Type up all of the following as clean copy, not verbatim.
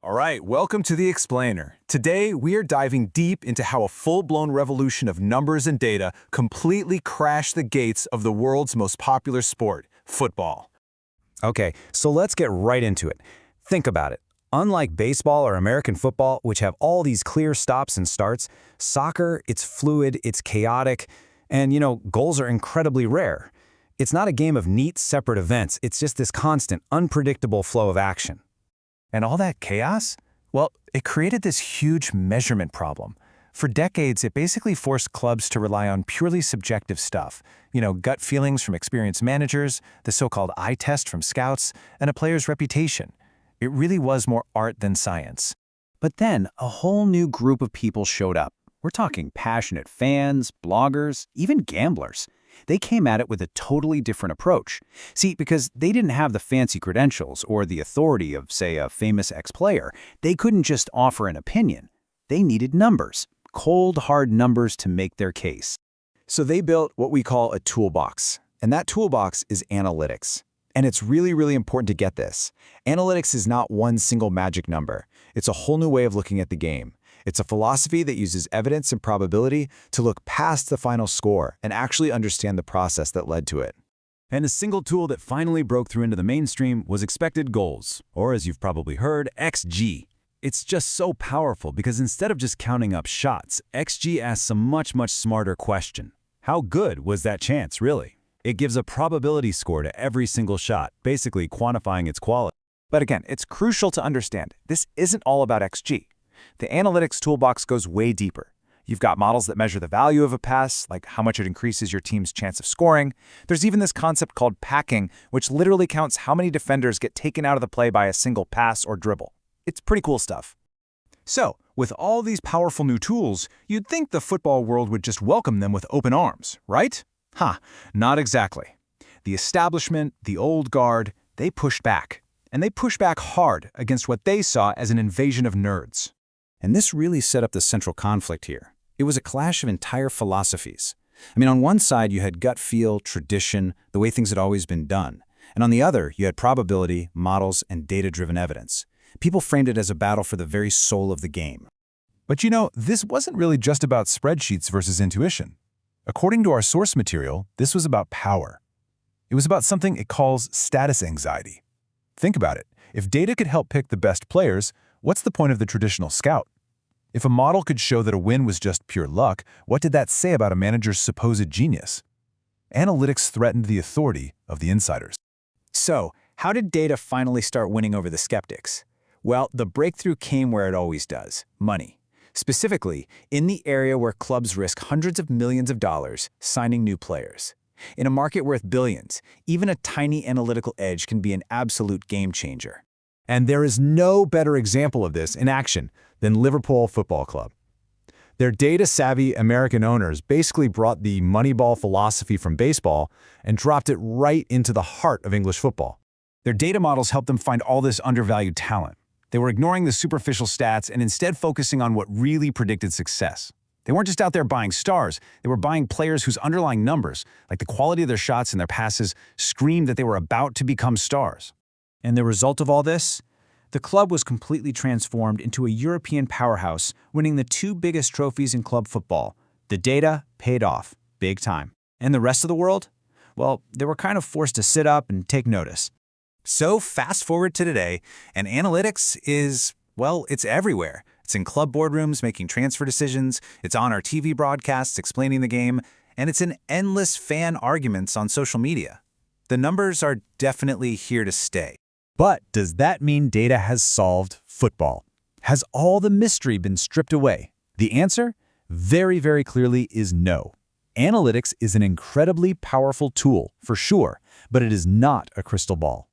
All right, welcome to The Explainer. Today, we are diving deep into how a full-blown revolution of numbers and data completely crashed the gates of the world's most popular sport, football. Okay, so let's get right into it. Think about it. Unlike baseball or American football, which have all these clear stops and starts, soccer, it's fluid, it's chaotic, and goals are incredibly rare. It's not a game of neat, separate events. It's just this constant, unpredictable flow of action. And all that chaos? Well, it created this huge measurement problem. For decades, it basically forced clubs to rely on purely subjective stuff. Gut feelings from experienced managers, the so-called eye test from scouts, and a player's reputation. It really was more art than science. But then, a whole new group of people showed up. We're talking passionate fans, bloggers, even gamblers. They came at it with a totally different approach. See, because they didn't have the fancy credentials or the authority of, say, a famous ex-player, they couldn't just offer an opinion. They needed numbers, cold, hard numbers to make their case. So they built what we call a toolbox, and that toolbox is analytics. And it's really, really important to get this. Analytics is not one single magic number. It's a whole new way of looking at the game. It's a philosophy that uses evidence and probability to look past the final score and actually understand the process that led to it. And a single tool that finally broke through into the mainstream was expected goals, or as you've probably heard, XG. It's just so powerful because instead of just counting up shots, XG asks a much, much smarter question. How good was that chance, really? It gives a probability score to every single shot, basically quantifying its quality. But again, it's crucial to understand, this isn't all about XG. The analytics toolbox goes way deeper. You've got models that measure the value of a pass, like how much it increases your team's chance of scoring. There's even this concept called packing, which literally counts how many defenders get taken out of the play by a single pass or dribble. It's pretty cool stuff. So, with all these powerful new tools, you'd think the football world would just welcome them with open arms, right? Not exactly. The establishment, the old guard, they pushed back. And they pushed back hard against what they saw as an invasion of nerds. And this really set up the central conflict here. It was a clash of entire philosophies. On one side, you had gut feel, tradition, the way things had always been done. And on the other, you had probability, models, and data-driven evidence. People framed it as a battle for the very soul of the game. But this wasn't really just about spreadsheets versus intuition. According to our source material, this was about power. It was about something it calls status anxiety. Think about it. If data could help pick the best players, what's the point of the traditional scout? If a model could show that a win was just pure luck, what did that say about a manager's supposed genius? Analytics threatened the authority of the insiders. So, how did data finally start winning over the skeptics? Well, the breakthrough came where it always does, money. Specifically, in the area where clubs risk hundreds of millions of dollars signing new players. In a market worth billions, even a tiny analytical edge can be an absolute game changer. And there is no better example of this in action than Liverpool Football Club. Their data-savvy American owners basically brought the Moneyball philosophy from baseball and dropped it right into the heart of English football. Their data models helped them find all this undervalued talent. They were ignoring the superficial stats and instead focusing on what really predicted success. They weren't just out there buying stars, they were buying players whose underlying numbers, like the quality of their shots and their passes, screamed that they were about to become stars. And the result of all this? The club was completely transformed into a European powerhouse, winning the two biggest trophies in club football. The data paid off, big time. And the rest of the world? Well, they were kind of forced to sit up and take notice. So fast forward to today, and analytics is, well, it's everywhere. It's in club boardrooms making transfer decisions, it's on our TV broadcasts explaining the game, and it's in endless fan arguments on social media. The numbers are definitely here to stay. But does that mean data has solved football? Has all the mystery been stripped away? The answer, very, very clearly, is no. Analytics is an incredibly powerful tool, for sure, but it is not a crystal ball.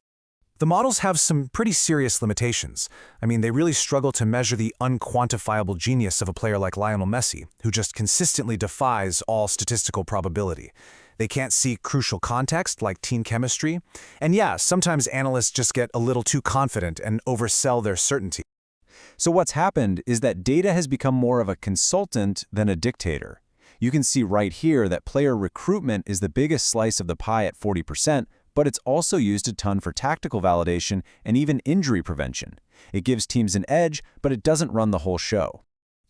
The models have some pretty serious limitations. They really struggle to measure the unquantifiable genius of a player like Lionel Messi, who just consistently defies all statistical probability. They can't see crucial context like team chemistry. And yeah, sometimes analysts just get a little too confident and oversell their certainty. So what's happened is that data has become more of a consultant than a dictator. You can see right here that player recruitment is the biggest slice of the pie at 40%, But it's also used a ton for tactical validation and even injury prevention. It gives teams an edge, but it doesn't run the whole show.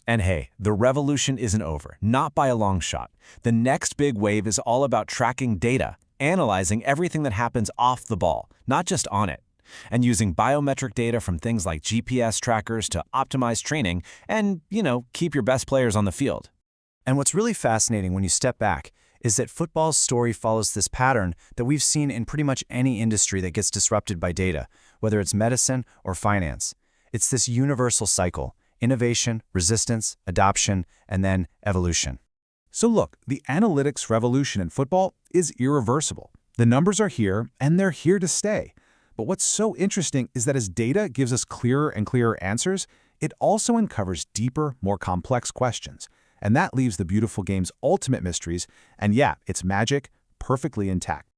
And hey, the revolution isn't over, not by a long shot. The next big wave is all about tracking data, analyzing everything that happens off the ball, not just on it, and using biometric data from things like GPS trackers to optimize training and, keep your best players on the field. And what's really fascinating when you step back is that football's story follows this pattern that we've seen in pretty much any industry that gets disrupted by data, whether it's medicine or finance. It's this universal cycle: innovation, resistance, adoption, and then evolution. So look, the analytics revolution in football is irreversible. The numbers are here, and they're here to stay. But what's so interesting is that as data gives us clearer and clearer answers, it also uncovers deeper, more complex questions. And that leaves the beautiful game's ultimate mysteries, and yeah, its magic, perfectly intact.